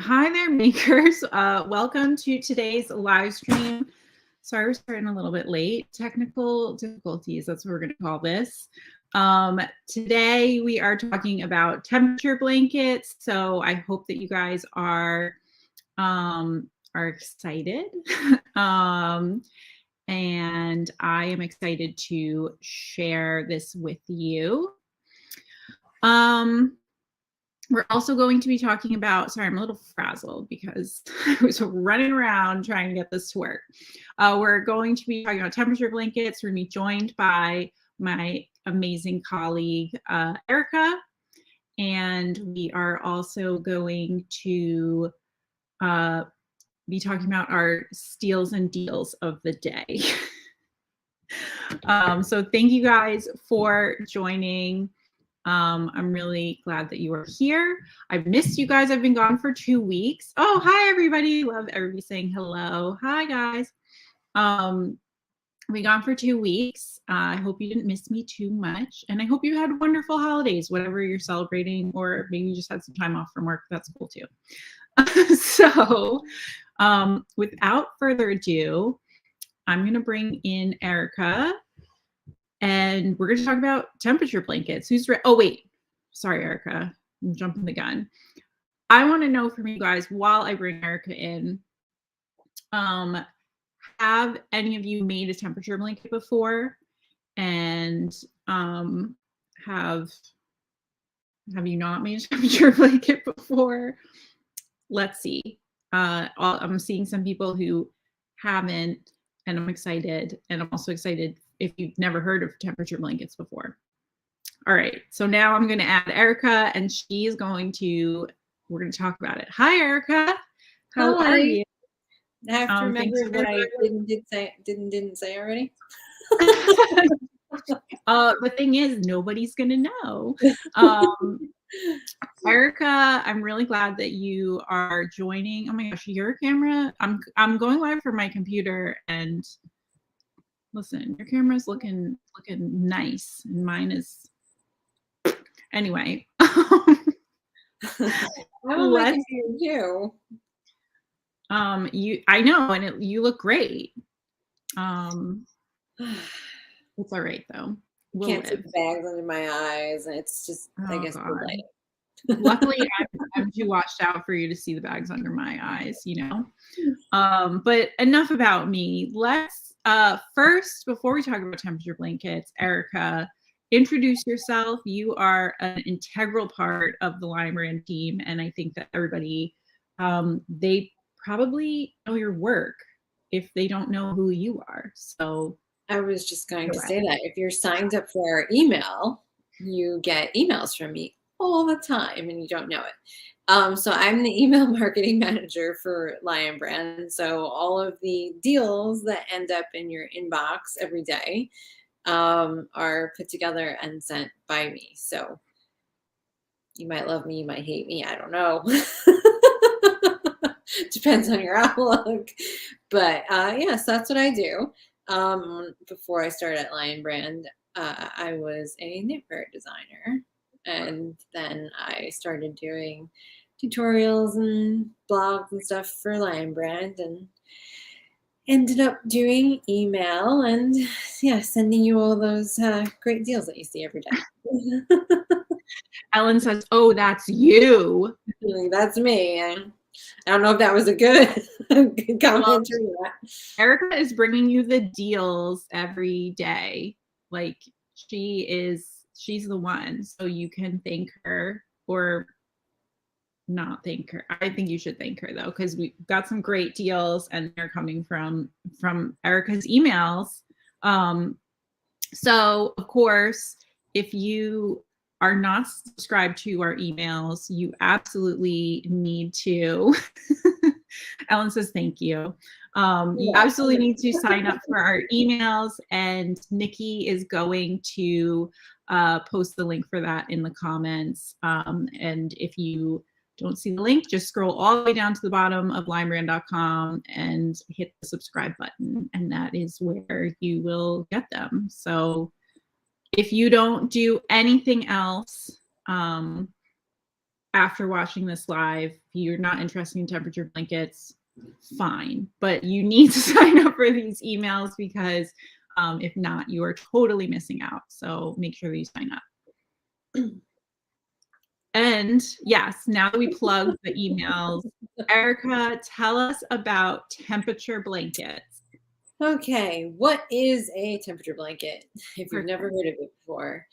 Hi there, makers. Welcome to today's live stream. Sorry, we're starting a little bit late. Technical difficulties, that's what we're going to call this. Today, we are talking about temperature blankets. So I hope that you guys are excited. And I am excited to share this with you. We're also going to be talking about, sorry, I'm a little frazzled because I was running around trying to get this to work. We're going to be talking about temperature blankets. We're going to be joined by my amazing colleague, Erica. And we are also going to be talking about our steals and deals of the day. So thank you guys for joining. I'm really glad that you are here. I've missed you guys. I've been gone for 2 weeks. Oh, hi, everybody. Love everybody saying hello. Hi, guys. Been gone for 2 weeks. I hope you didn't miss me too much. And I hope you had wonderful holidays, whatever you're celebrating, or maybe you just had some time off from work. That's cool, too. So without further ado, I'm going to bring in Erica. And we're going to talk about temperature blankets. Who's ready? Oh, wait. Sorry, Erica. I'm jumping the gun. I want to know from you guys, while I bring Erica in, have any of you made a temperature blanket before? And have you not made a temperature blanket before? Let's see. I'm seeing some people who haven't, and I'm excited. And I'm also excited if you've never heard of temperature blankets before. All right, so now I'm going to add Erica, and we're going to talk about it. Hi, Erica. How are you? I have to remember what I didn't say already. The thing is, nobody's going to know. Erica, I'm really glad that you are joining. Oh my gosh, your camera. I'm going live from my computer, and listen, your camera's looking nice, and mine is. Anyway. Let's you. I know, and you look great. It's all right though. We'll can't see the bags under my eyes, and it's just, I guess, light. Luckily, I'm too washed out for you to see the bags under my eyes, you know. But enough about me. Let's first, before we talk about temperature blankets, Erica, introduce yourself. You are an integral part of the Lion Brand team, and I think that everybody, they probably know your work if they don't know who you are. So I was just going to say that if you're signed up for our email, you get emails from me all the time, and you don't know it. So I'm the email marketing manager for Lion Brand. So all of the deals that end up in your inbox every day are put together and sent by me. So you might love me, you might hate me, I don't know. Depends on your outlook. But yes, that's what I do. Before I started at Lion Brand, I was a knitwear designer. And then I started doing tutorials and blogs and stuff for Lion Brand, and ended up doing email and sending you all those great deals that you see every day. Ellen says, "Oh, that's you." That's me. I don't know if that was a good comment or not. Erica is bringing you the deals every day. Like she's the one. So you can thank her or not thank her. I think you should thank her though, because we've got some great deals and they're coming from Erica's emails. So of course, if you are not subscribed to our emails, you absolutely need to. Ellen says thank you. You absolutely need to sign up for our emails, and Nikki is going to post the link for that in the comments. And if you don't see the link, just scroll all the way down to the bottom of lionbrand.com and hit the subscribe button, and that is where you will get them. So if you don't do anything else, after watching this live, if you're not interested in temperature blankets, fine. But you need to sign up for these emails because if not, you are totally missing out. So make sure that you sign up. And yes, now that we plugged the emails, Erica, tell us about temperature blankets. Okay, what is a temperature blanket if you've never heard of it before?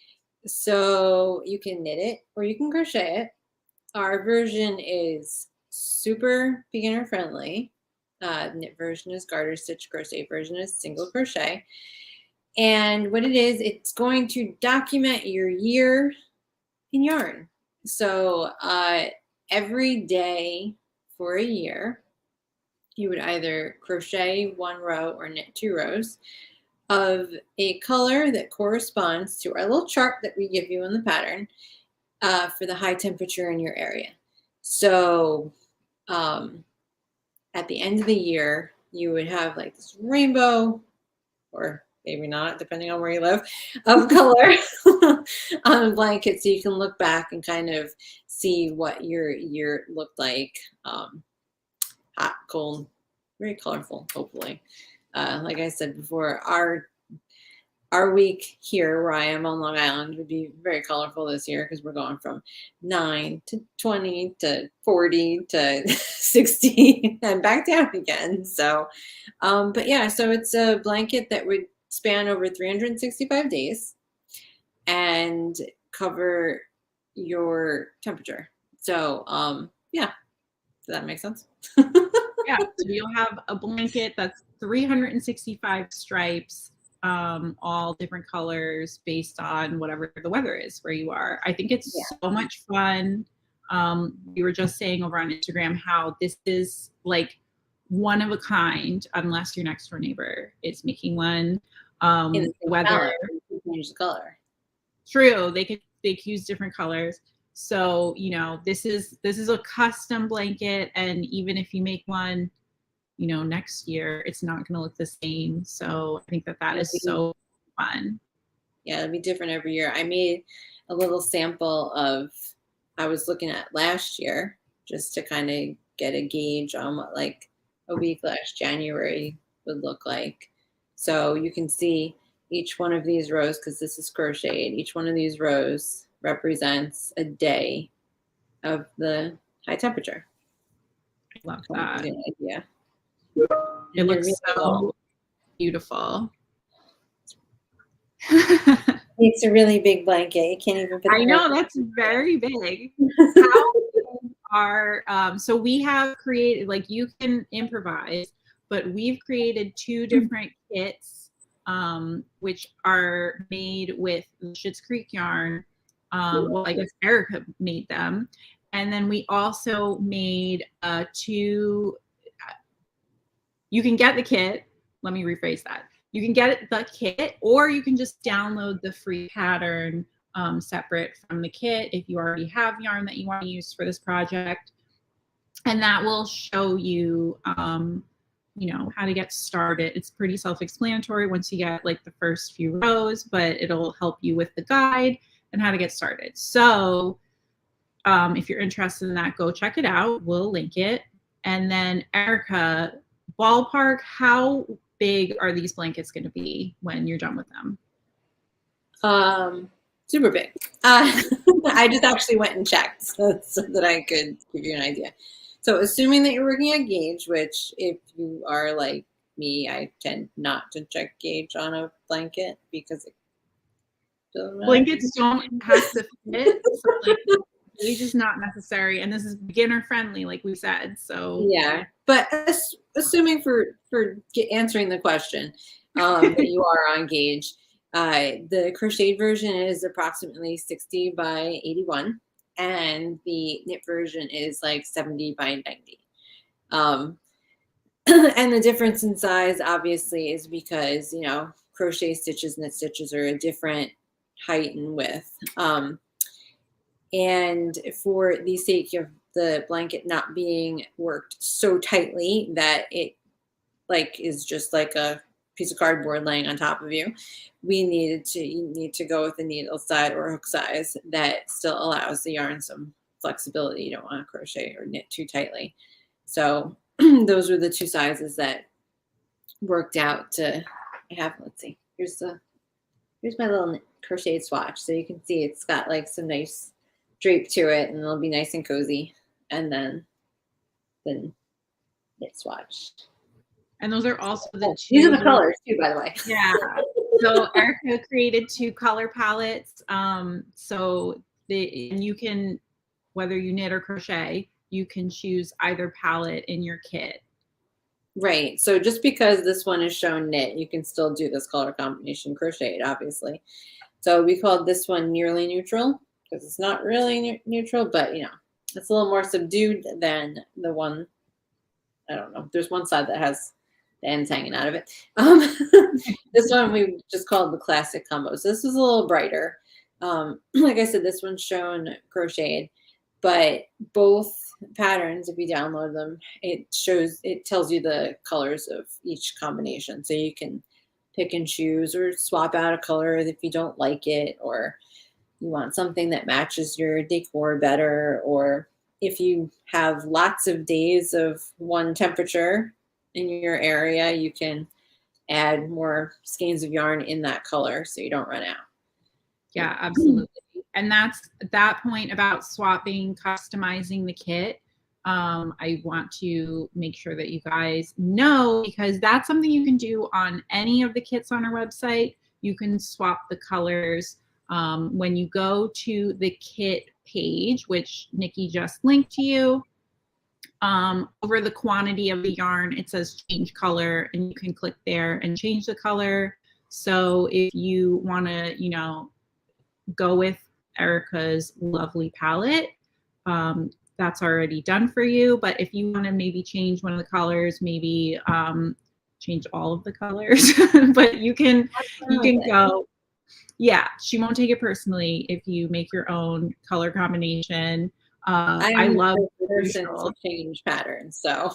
So you can knit it or you can crochet it. Our version is super beginner friendly. Knit version is garter stitch, crochet version is single crochet. And what it is, it's going to document your year in yarn. So every day for a year, you would either crochet 1 row or knit 2 rows of a color that corresponds to our little chart that we give you in the pattern for the high temperature in your area. So at the end of the year, you would have like this rainbow, or maybe not, depending on where you live, of color on a blanket, so you can look back and kind of see what your year looked like. Hot, cold, very colorful, hopefully. Like I said before, our week here where I am on Long Island would be very colorful this year because we're going from 9 to 20 to 40 to 60 and back down again. So, but yeah, so it's a blanket that would span over 365 days and cover your temperature. So, yeah, does that make sense? Yeah, so you'll have a blanket that's 365 stripes, all different colors based on whatever the weather is where you are. I think it's so much fun. We were just saying over on Instagram how this is like one of a kind, unless your next door neighbor is making one. The weather, change the color. True, they could use different colors. So, you know, this is a custom blanket, and even if you make one, you know, next year, it's not going to look the same. So I think that is so fun. Yeah, it'll be different every year. I made a little sample of, I was looking at last year just to kind of get a gauge on what like a week last January would look like. So you can see each one of these rows, because this is crocheted, each one of these rows represents a day of the high temperature. I love that. Yeah. It looks so beautiful. It's a really big blanket. You can't even put I know, that's very big. So we have created, like, you can improvise, but we've created 2 different kits, which are made with Schitt's Creek yarn. Well, I guess Erica made them. And then we also made 2, you can get the kit. Let me rephrase that. You can get the kit, or you can just download the free pattern separate from the kit if you already have yarn that you want to use for this project. And that will show you, you know, how to get started. It's pretty self-explanatory once you get like the first few rows, but it'll help you with the guide and how to get started. So if you're interested in that, go check it out. We'll link it. And then Erica, ballpark, how big are these blankets going to be when you're done with them? Super big. I just actually went and checked so that I could give you an idea. So assuming that you're working at gauge, which if you are like me, I tend not to check gauge on a blanket because it doesn't matter. Blankets don't have to fit. So like, gauge is not necessary, and this is beginner friendly, like we said. So yeah, but assuming for answering the question, that you are on gauge, the crocheted version is approximately 60 by 81, and the knit version is like 70 by 90. And the difference in size obviously is because, you know, crochet stitches, knit stitches are a different height and width. And for the sake of the blanket not being worked so tightly that it like is just like a piece of cardboard laying on top of you, you need to go with a needle size or hook size that still allows the yarn some flexibility. You don't want to crochet or knit too tightly. So those were the two sizes that worked out to have. Let's see, here's my little crocheted swatch. So you can see it's got like some nice drape to it, and it'll be nice and cozy. And then knit swatch. And those are also the two. These are the colors too, by the way. Yeah. So Erica created 2 color palettes. So and you can, whether you knit or crochet, you can choose either palette in your kit. Right. So just because this one is shown knit, you can still do this color combination crocheted, obviously. So we called this one nearly neutral because it's not really neutral, but it's a little more subdued than the one. I don't know. There's one side that has the ends hanging out of it. This one we just called the classic combo. So this is a little brighter. Like I said, this one's shown crocheted, but both patterns, if you download them, it tells you the colors of each combination. So you can pick and choose or swap out a color if you don't like it, or you want something that matches your decor better, or if you have lots of days of one temperature in your area, you can add more skeins of yarn in that color so you don't run out. Yeah, absolutely. And that's that point about swapping, customizing the kit. I want to make sure that you guys know, because that's something you can do on any of the kits on our website. You can swap the colors. When you go to the kit page, which Nikki just linked to you, over the quantity of the yarn, it says change color, and you can click there and change the color. So if you want to, go with Erica's lovely palette, that's already done for you. But if you want to maybe change one of the colors, maybe change all of the colors, but you can go. Yeah, she won't take it personally if you make your own color combination. I love the person to change patterns, so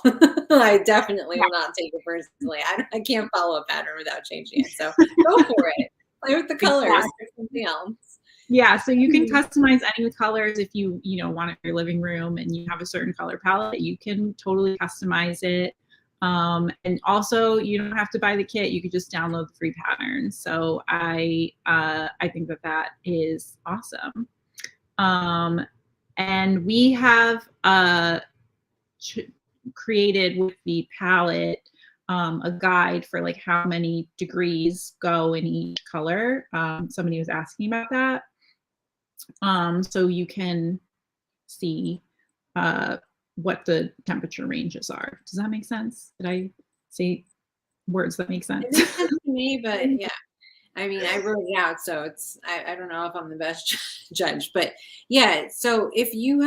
I definitely will not take it personally. I can't follow a pattern without changing it. So go for it. Play with the colors or something else. Yeah, so you can customize any colors if you want it in your living room and you have a certain color palette. You can totally customize it. And also, you don't have to buy the kit. You could just download the free patterns. So I think that is awesome. And we have created with the palette a guide for like how many degrees go in each color. Somebody was asking about that. So you can see what the temperature ranges are. Does that make sense? Did I say words that make sense? It makes sense to me, but yeah. I mean, I wrote it out, so I don't know if I'm the best judge, but yeah. So if you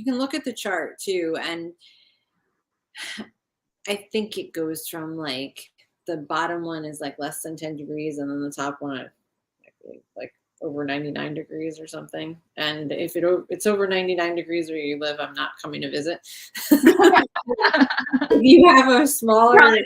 can look at the chart too, and I think it goes from like the bottom one is like less than 10 degrees, and then the top one like over 99 degrees or something. And if it's over 99 degrees where you live, I'm not coming to visit. If you have a smaller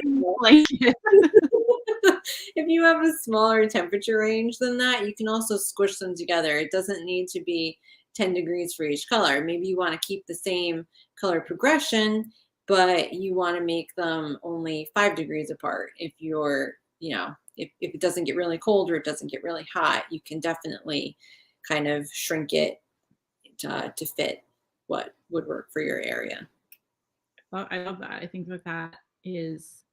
if you have a smaller temperature range than that, you can also squish them together. It doesn't need to be 10 degrees for each color. Maybe you want to keep the same color progression, but you want to make them only 5 degrees apart. If you're, if it doesn't get really cold or it doesn't get really hot, you can definitely kind of shrink it to fit what would work for your area. Well, I love that. I think that is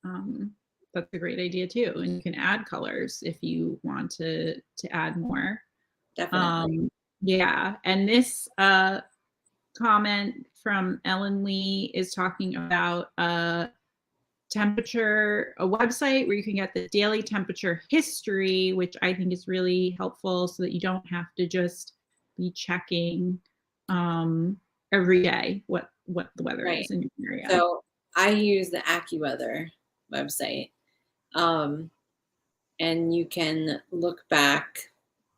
that's a great idea too. And you can add colors if you want to add more. Definitely. Yeah. And this comment from Ellen Lee is talking about a website where you can get the daily temperature history, which I think is really helpful so that you don't have to just be checking every day what the weather is in your area. So I use the AccuWeather website, and you can look back.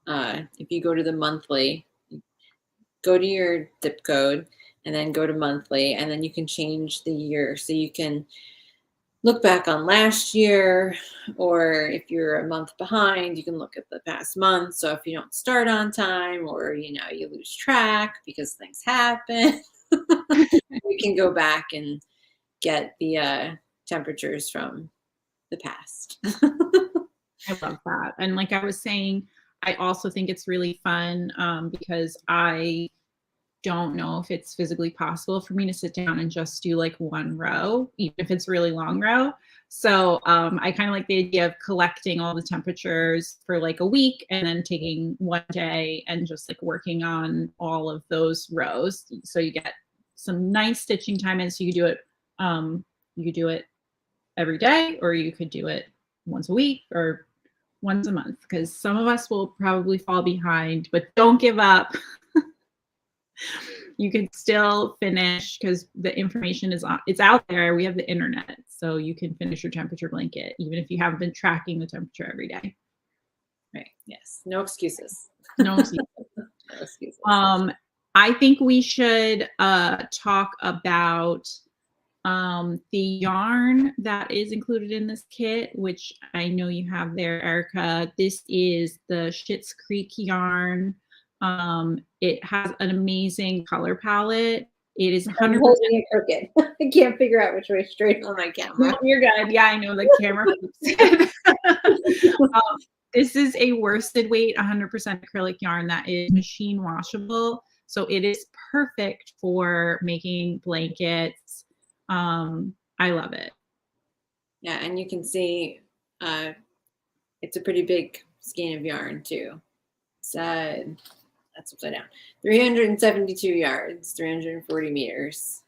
If you go to the monthly, go to your zip code and then go to monthly, and then you can change the year. So you can look back on last year, or if you're a month behind, you can look at the past month. So if you don't start on time, or you lose track because things happen, you can go back and get the temperatures from the past. I love that. And like I was saying, I also think it's really fun because I don't know if it's physically possible for me to sit down and just do like one row, even if it's really long row. So I kind of like the idea of collecting all the temperatures for like a week and then taking one day and just like working on all of those rows. So you get some nice stitching time in. So you could do it every day, or you could do it once a week or once a month, because some of us will probably fall behind, but don't give up. You can still finish because the information it's out there. We have the internet, so you can finish your temperature blanket even if you haven't been tracking the temperature every day. Right. Yes. No excuses. No excuses. No excuses. I think we should talk about the yarn that is included in this kit, which I know you have there, Erica. This is the Schitt's Creek yarn. It has an amazing color palette. It is 100%. I'm holding it crooked. I can't figure out which way straight on my camera. No, you're good. Yeah, I know the camera. This is a worsted weight, 100% acrylic yarn that is machine washable. So it is perfect for making blankets. I love it. Yeah, and you can see it's a pretty big skein of yarn too. So that's upside down. 372 yards, 340 meters.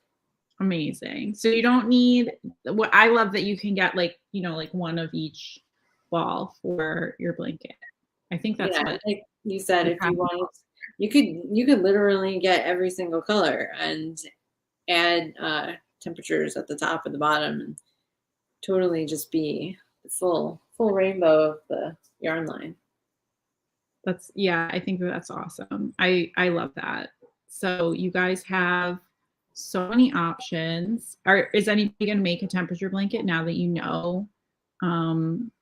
Amazing. So you don't need what I love that you can get like one of each ball for your blanket. I think that's what like you said. If you wanted, you could literally get every single color and add temperatures at the top and the bottom, and totally just be the full rainbow of the yarn line. I think that's awesome. I love that. So you guys have so many options. Is anybody going to make a temperature blanket now that you know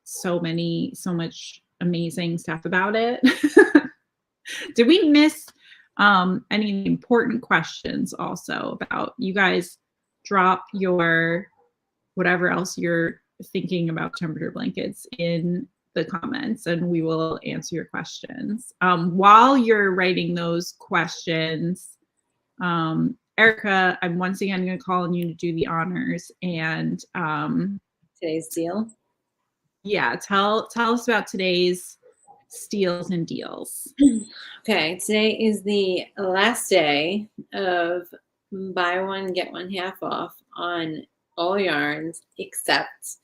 so much amazing stuff about it? Did we miss any important questions also about you guys? Drop your whatever else you're thinking about temperature blankets in the comments and we will answer your questions. While you're writing those questions, Erica, I'm once again going to call on you to do the honors and today's deal. Yeah, tell us about today's steals and deals. Okay, today is the last day of buy one get one half off on all yarns except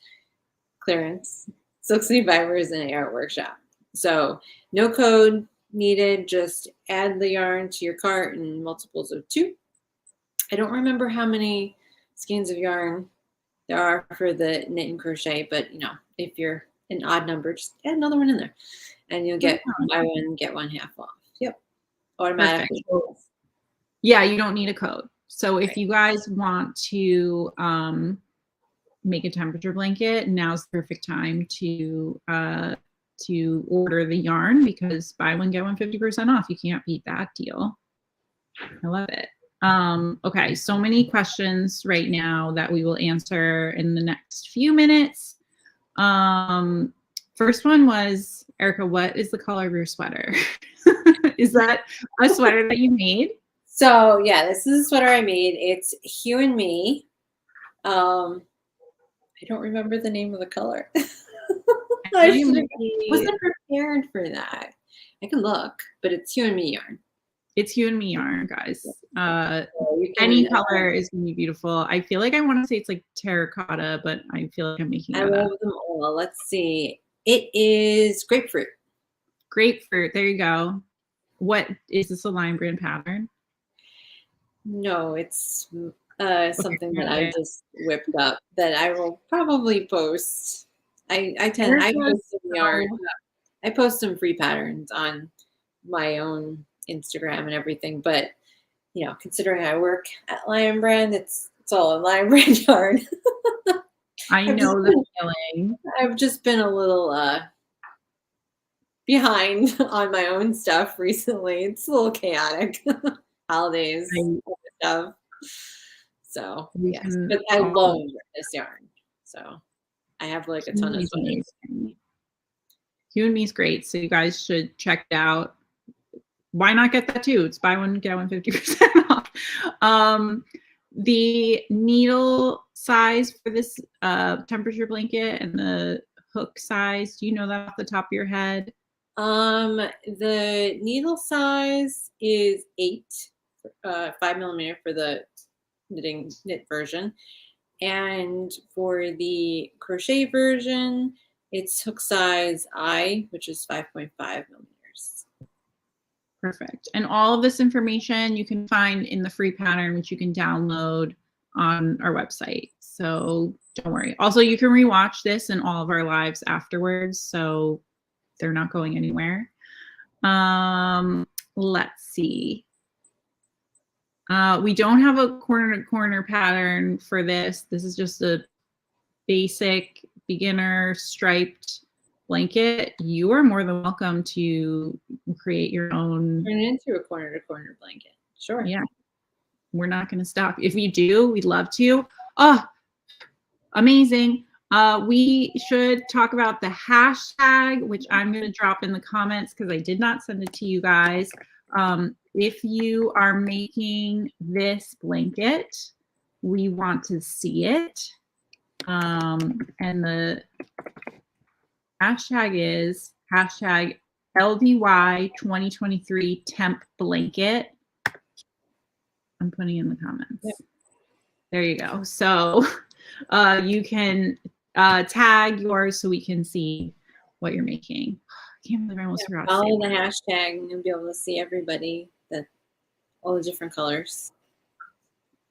clearance, Silk City Fibers, and AR Workshop. So no code needed, just add the yarn to your cart in multiples of 2. I don't remember how many skeins of yarn there are for the knit and crochet, but if you're an odd number, just add another one in there and you'll get buy one get one half off. Yep, automatically. Perfect. Yeah, you don't need a code. So if you guys want to make a temperature blanket, now's the perfect time to order the yarn, because buy one get one 50% off. You can't beat that deal. I love it. Okay, so many questions right now that we will answer in the next few minutes. First one was, Erica, what is the color of your sweater? Is that a sweater that you made? So yeah, this is a sweater I made. It's Hue and Me. I don't remember the name of the color. I wasn't prepared for that. I can look, but it's Hue and Me yarn. It's Hue and Me yarn, guys. Any color is going to be beautiful. I feel like I want to say it's like terracotta, but I feel like I'm making it up. I love them all. Let's see. It is grapefruit. Grapefruit. There you go. What is this, a Lion Brand pattern? No, it's something that I just whipped up that I will probably post. I post some yarn. I post some free patterns on my own Instagram and everything, but considering I work at Lion Brand, it's all a Lion Brand yarn. I know the feeling. I've just been a little behind on my own stuff recently. It's a little chaotic. Holidays I, stuff. So we yes, can but I love all, this yarn. So I have like a ton of Huey sweaters. amazing. Hugh and Me's great, so you guys should check it out. Why not get that too? It's buy one, get one 50% off. The needle size for this temperature blanket and the hook size, do you know that off the top of your head? The needle size is 5 millimeter for the knit version. And for the crochet version, it's hook size I, which is 5.5 millimeters. Perfect. And all of this information you can find in the free pattern, which you can download on our website. So don't worry. Also, you can rewatch this and all of our lives afterwards. So they're not going anywhere. Let's see. We don't have a corner to corner pattern for this. This is just a basic beginner striped blanket. You are more than welcome to create your own. Turn it into a corner to corner blanket. Sure. Yeah. We're not going to stop. If you do, we'd love to. Oh, amazing. We should talk about the hashtag, which I'm going to drop in the comments because I did not send it to you guys. If you are making this blanket, we want to see it. And the hashtag is hashtag LDY 2023 temp blanket. I'm putting in the comments. Yep. There you go. So you can tag yours so we can see what you're making. I can't believe I almost forgot. Follow the hashtag and you'll be able to see everybody, all the different colors.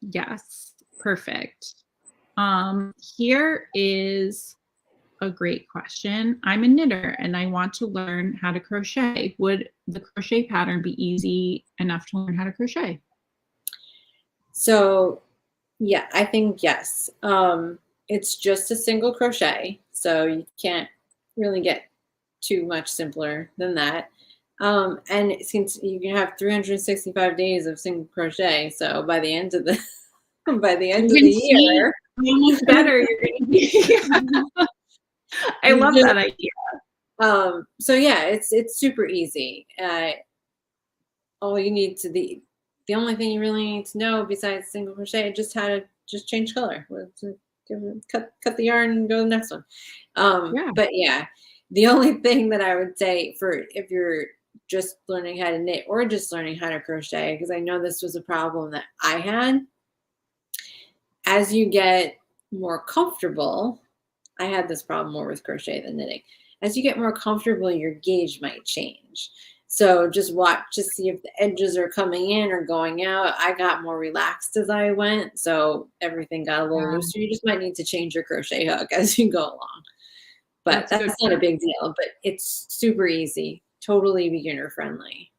Yes, perfect. Here is a great question. I'm a knitter and I want to learn how to crochet. Would the crochet pattern be easy enough to learn how to crochet? So yeah, I think yes. It's just a single crochet, so you can't really get too much simpler than that. And since you can have 365 days of single crochet, so by the end of the year, almost better. You're gonna be. I love that idea. So yeah, it's super easy. All you need to the only thing you really need to know besides single crochet is just how to just change color. Cut the yarn and go to the next one. Yeah. But yeah, the only thing that I would say for if you're just learning how to knit or just learning how to crochet, because I know this was a problem that I had. As you get more comfortable, I had this problem more with crochet than knitting. As you get more comfortable, your gauge might change. So just watch to see if the edges are coming in or going out. I got more relaxed as I went, so everything got a little looser. You just might need to change your crochet hook as you go along. But that's not a big deal, but it's super easy, totally beginner friendly.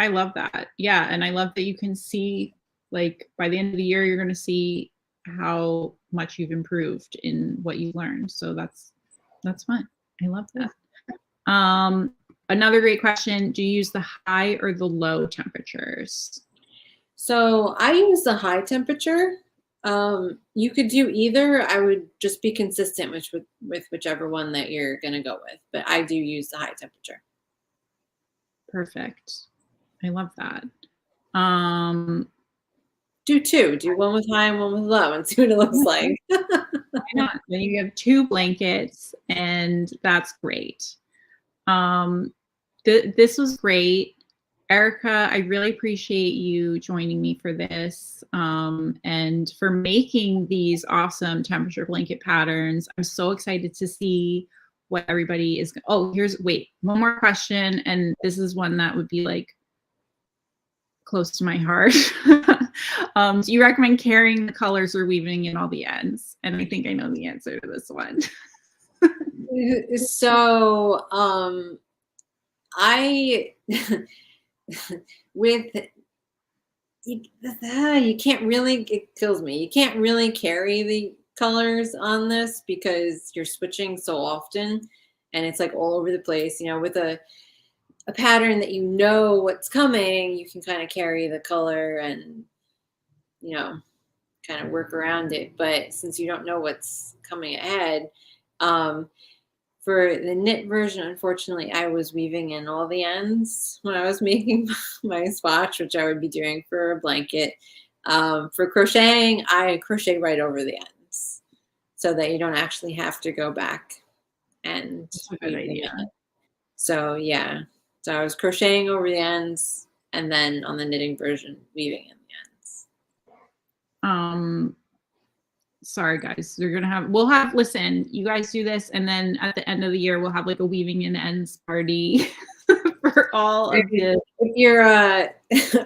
I love that. Yeah, and I love that you can see, like, by the end of the year, you're going to see how much you've improved in what you learned. So that's fun. I love that. Another great question, do you use the high or the low temperatures? So I use the high temperature. You could do either. I would just be consistent with whichever one that you're going to go with. But I do use the high temperature. Perfect. I love that. Do two. Do one with high and one with low and see what it looks like. Why not? Then you have two blankets and that's great. This was great. Erica, I really appreciate you joining me for this and for making these awesome temperature blanket patterns. I'm so excited to see what everybody is. Oh, one more question. And this is one that would be like close to my heart. Do you recommend carrying the colors or weaving in all the ends? And I think I know the answer to this one. So you can't really, it kills me. You can't really carry colors on this because you're switching so often and it's like all over the place. You know, with a pattern that you know what's coming, you can kind of carry the color and, you know, kind of work around it. But since you don't know what's coming ahead, for the knit version, unfortunately, I was weaving in all the ends when I was making my swatch, which I would be doing for a blanket. For crocheting, I crochet right over the ends so that you don't actually have to go back and That's a good idea. So yeah, so I was crocheting over the ends and then on the knitting version, weaving in the ends. Sorry guys, we'll have, listen, you guys do this, and then at the end of the year, we'll have like a weaving in ends party for all of the. If you're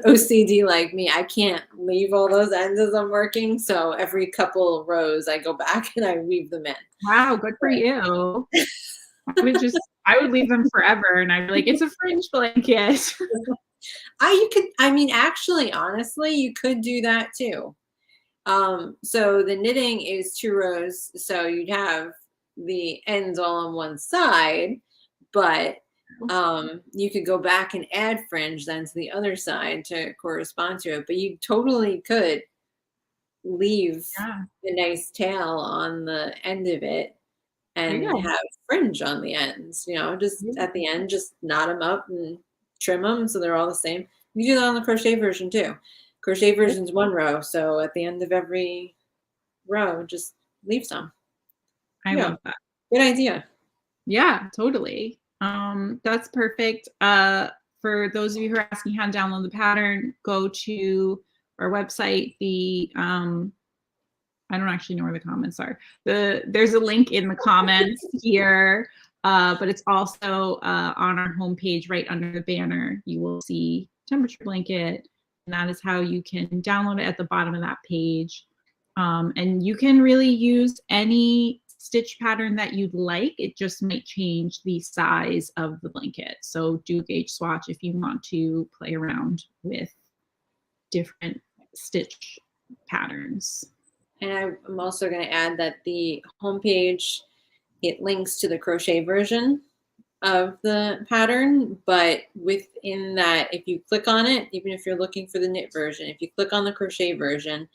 OCD like me, I can't leave all those ends as I'm working. So every couple of rows, I go back and I weave them in. Wow, good for you. I would leave them forever, and I'd be like, it's a fringe blanket. Actually, honestly, you could do that too. So the knitting is 2 rows, so you'd have the ends all on one side, but you could go back and add fringe then to the other side to correspond to it. But you totally could leave the nice tail on the end of it and have fringe on the ends, you know, just at the end, just knot them up and trim them so they're all the same. You do that on the crochet version too. Crochet version's 1 row, so at the end of every row, just leave some. I love that. Good idea. Yeah, totally. That's perfect. For those of you who are asking how to download the pattern, go to our website. I don't actually know where the comments are. There's a link in the comments here, but it's also on our homepage right under the banner. You will see temperature blanket, and that is how you can download it at the bottom of that page. And you can really use any stitch pattern that you'd like. It just might change the size of the blanket. So do a gauge swatch if you want to play around with different stitch patterns. And I'm also going to add that the homepage, it links to the crochet version of the pattern, but within that, if you click on it, even if you're looking for the knit version, if you click on the crochet version,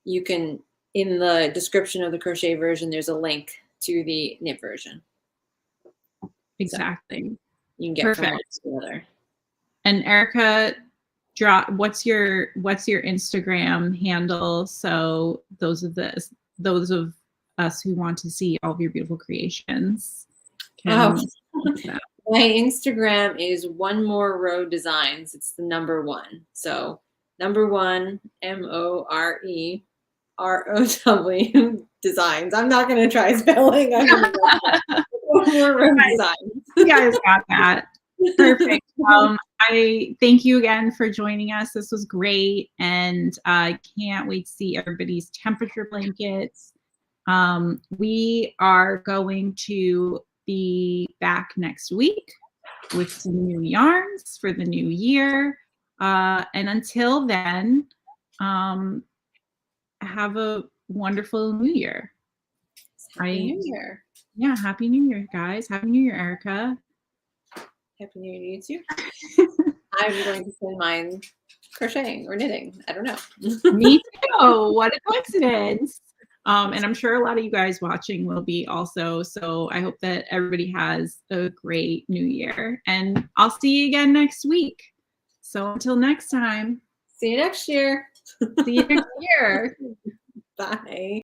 you can, in the description of the crochet version, there's a link to the knit version. Exactly. So you can get from one to the other. And Erica, what's your Instagram handle? So those of us who want to see all of your beautiful creations. My Instagram is One More Row Designs. It's the number 1. So number 1, MOREROW Designs. I'm not going to try spelling. One More Row Designs. You guys got that. Perfect. I thank you again for joining us. This was great, and I can't wait to see everybody's temperature blankets. We are going to be back next week with some new yarns for the new year. And until then, have a wonderful new year. Happy New Year. Yeah, Happy New Year, guys. Happy New Year, Erica. Happy New Year to you too. I'm going to spend mine crocheting or knitting. I don't know. Me too. What a coincidence. And I'm sure a lot of you guys watching will be also. So I hope that everybody has a great new year. And I'll see you again next week. So until next time. See you next year. See you next year. Bye.